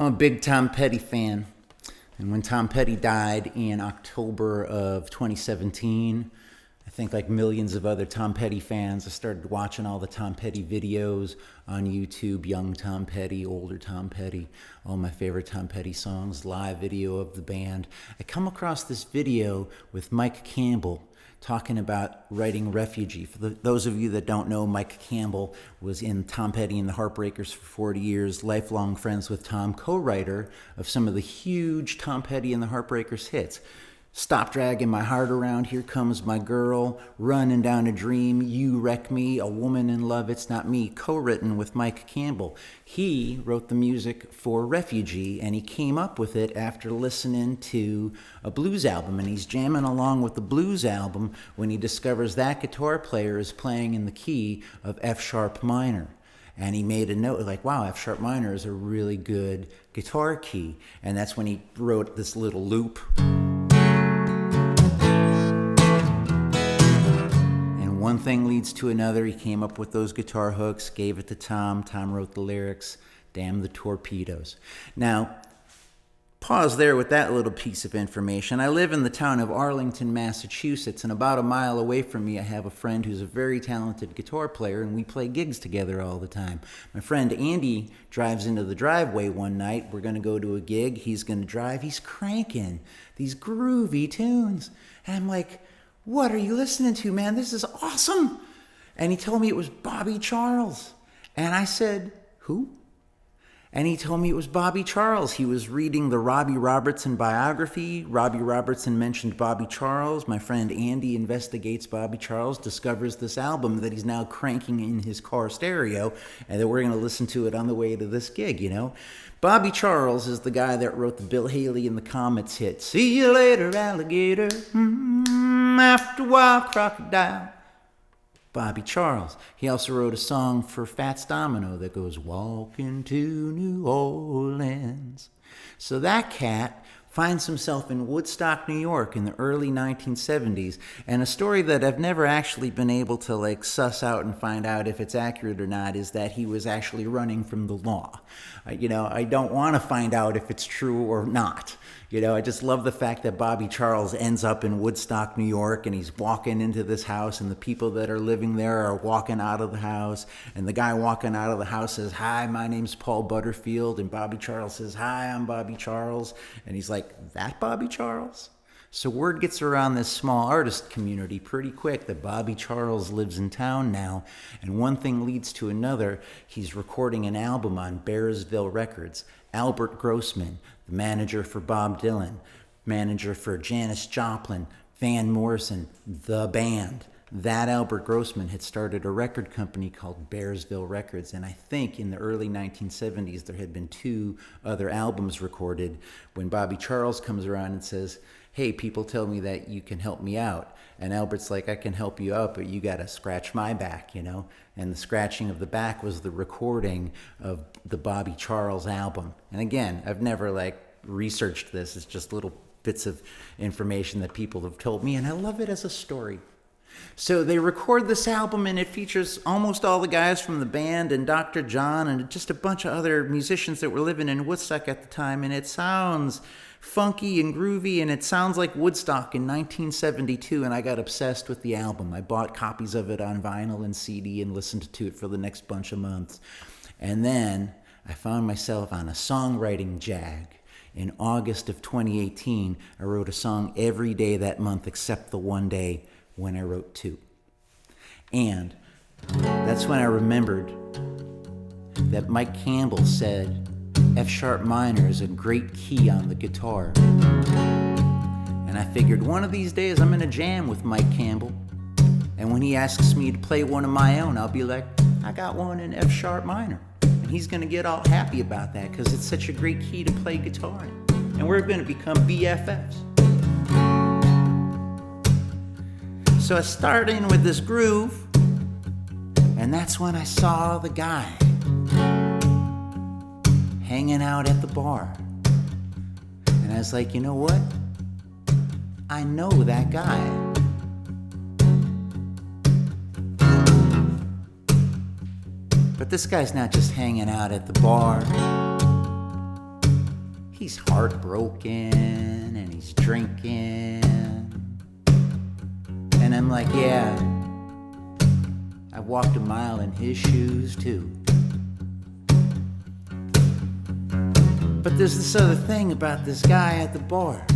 a big Tom Petty fan. And when Tom Petty died in October of 2017, I think like millions of other Tom Petty fans, I started watching all the Tom Petty videos on YouTube, young Tom Petty, older Tom Petty, all my favorite Tom Petty songs, live video of the band. I come across this video with Mike Campbell talking about writing Refugee. For those of you that don't know, Mike Campbell was in Tom Petty and the Heartbreakers for 40 years, lifelong friends with Tom, co-writer of some of the huge Tom Petty and the Heartbreakers hits. Stop Dragging My Heart Around, Here Comes My Girl, Running Down a Dream, You Wreck Me, A Woman in Love, It's Not Me, co-written with Mike Campbell. He wrote the music for Refugee, and he came up with it after listening to a blues album, and he's jamming along with the blues album when he discovers that guitar player is playing in the key of F sharp minor. And he made a note like, wow, F sharp minor is a really good guitar key. And that's when he wrote this little loop. One thing leads to another. He came up with those guitar hooks, gave it to Tom. Tom wrote the lyrics, Damn the Torpedoes. Now, pause there with that little piece of information. I live in the town of Arlington, Massachusetts, and about a mile away from me, I have a friend who's a very talented guitar player, and we play gigs together all the time. My friend Andy drives into the driveway one night. We're going to go to a gig. He's going to drive. He's cranking these groovy tunes. And I'm like, what are you listening to, man? This is awesome. And he told me it was Bobby Charles. And I said, who? And he told me it was Bobby Charles. He was reading the Robbie Robertson biography. Robbie Robertson mentioned Bobby Charles. My friend Andy investigates Bobby Charles, discovers this album that he's now cranking in his car stereo, and that we're going to listen to it on the way to this gig, you know. Bobby Charles is the guy that wrote the Bill Haley and the Comets hit, See You Later, Alligator, After a While, Crocodile. Bobby Charles. He also wrote a song for Fats Domino that goes, Walking to New Orleans. So that cat finds himself in Woodstock, New York in the early 1970s. And a story that I've never actually been able to suss out and find out if it's accurate or not is that he was actually running from the law. I don't want to find out if it's true or not. I just love the fact that Bobby Charles ends up in Woodstock, New York, and he's walking into this house, and the people that are living there are walking out of the house, and the guy walking out of the house says, Hi, my name's Paul Butterfield, and Bobby Charles says, Hi, I'm Bobby Charles, and he's like, that Bobby Charles? So word gets around this small artist community pretty quick that Bobby Charles lives in town now, and one thing leads to another. He's recording an album on Bearsville Records. Albert Grossman, the manager for Bob Dylan, manager for Janis Joplin, Van Morrison, the band. That Albert Grossman had started a record company called Bearsville Records, and I think in the early 1970s there had been 2 other albums recorded. When Bobby Charles comes around and says, hey, people tell me that you can help me out. And Albert's like, I can help you out, but you got to scratch my back, And the scratching of the back was the recording of the Bobby Charles album. And again, I've never researched this. It's just little bits of information that people have told me, and I love it as a story. So they record this album, and it features almost all the guys from the band and Dr. John and just a bunch of other musicians that were living in Woodstock at the time, and it sounds funky and groovy, and it sounds like Woodstock in 1972, and I got obsessed with the album. I bought copies of it on vinyl and CD and listened to it for the next bunch of months. And then I found myself on a songwriting jag. In August of 2018, I wrote a song every day that month except the one day when I wrote 2. And that's when I remembered that Mike Campbell said F sharp minor is a great key on the guitar. And I figured one of these days I'm going to jam with Mike Campbell. And when he asks me to play one of my own, I'll be like, I got one in F sharp minor. And he's going to get all happy about that because it's such a great key to play guitar in. And we're going to become BFFs. So I started in with this groove, and that's when I saw the guy hanging out at the bar. And I was like, you know what? I know that guy. But this guy's not just hanging out at the bar. he's heartbroken and he's drinking. And I'm like, yeah, I've walked a mile in his shoes too. But there's this other thing about this guy at the bar.